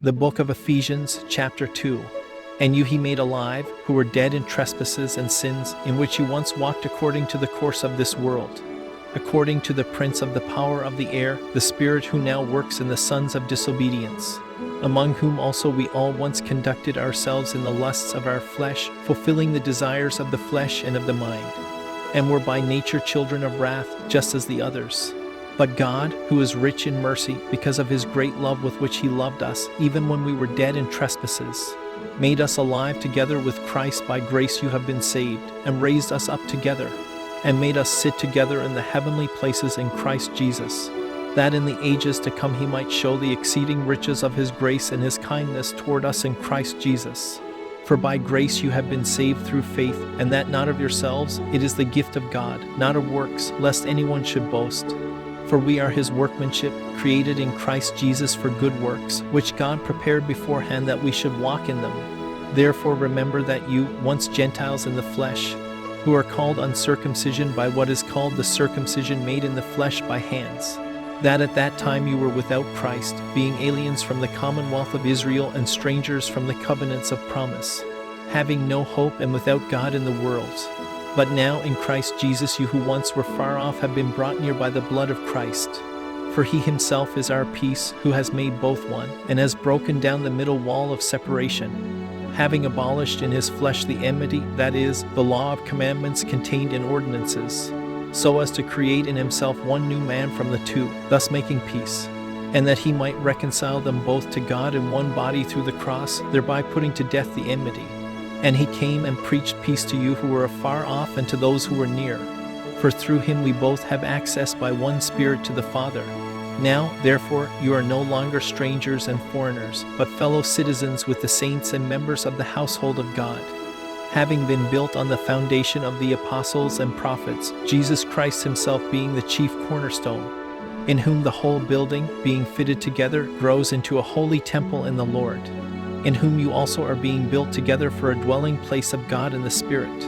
The book of Ephesians Chapter 2. And you he made alive, who were dead in trespasses and sins, in which you once walked according to the course of this world, according to the prince of the power of the air, the spirit who now works in the sons of disobedience, among whom also we all once conducted ourselves in the lusts of our flesh, fulfilling the desires of the flesh and of the mind, and were by nature children of wrath, just as the others. But God, who is rich in mercy, because of his great love with which he loved us, even when we were dead in trespasses, made us alive together with Christ. By grace you have been saved, and raised us up together, and made us sit together in the heavenly places in Christ Jesus, that in the ages to come he might show the exceeding riches of his grace and his kindness toward us in Christ Jesus. For by grace you have been saved through faith, and that not of yourselves, it is the gift of God, not of works, lest anyone should boast. For we are his workmanship, created in Christ Jesus for good works, which God prepared beforehand that we should walk in them. Therefore remember that you, once Gentiles in the flesh, who are called uncircumcision by what is called the circumcision made in the flesh by hands, that at that time you were without Christ, being aliens from the commonwealth of Israel and strangers from the covenants of promise, having no hope and without God in the world. But now in Christ Jesus you who once were far off have been brought near by the blood of Christ. For he himself is our peace, who has made both one, and has broken down the middle wall of separation, having abolished in his flesh the enmity, that is, the law of commandments contained in ordinances, so as to create in himself one new man from the two, thus making peace, and that he might reconcile them both to God in one body through the cross, thereby putting to death the enmity. And he came and preached peace to you who were afar off and to those who were near. For through him we both have access by one Spirit to the Father. Now, therefore, you are no longer strangers and foreigners, but fellow citizens with the saints and members of the household of God, having been built on the foundation of the apostles and prophets, Jesus Christ himself being the chief cornerstone, in whom the whole building, being fitted together, grows into a holy temple in the Lord, in whom you also are being built together for a dwelling place of God in the Spirit.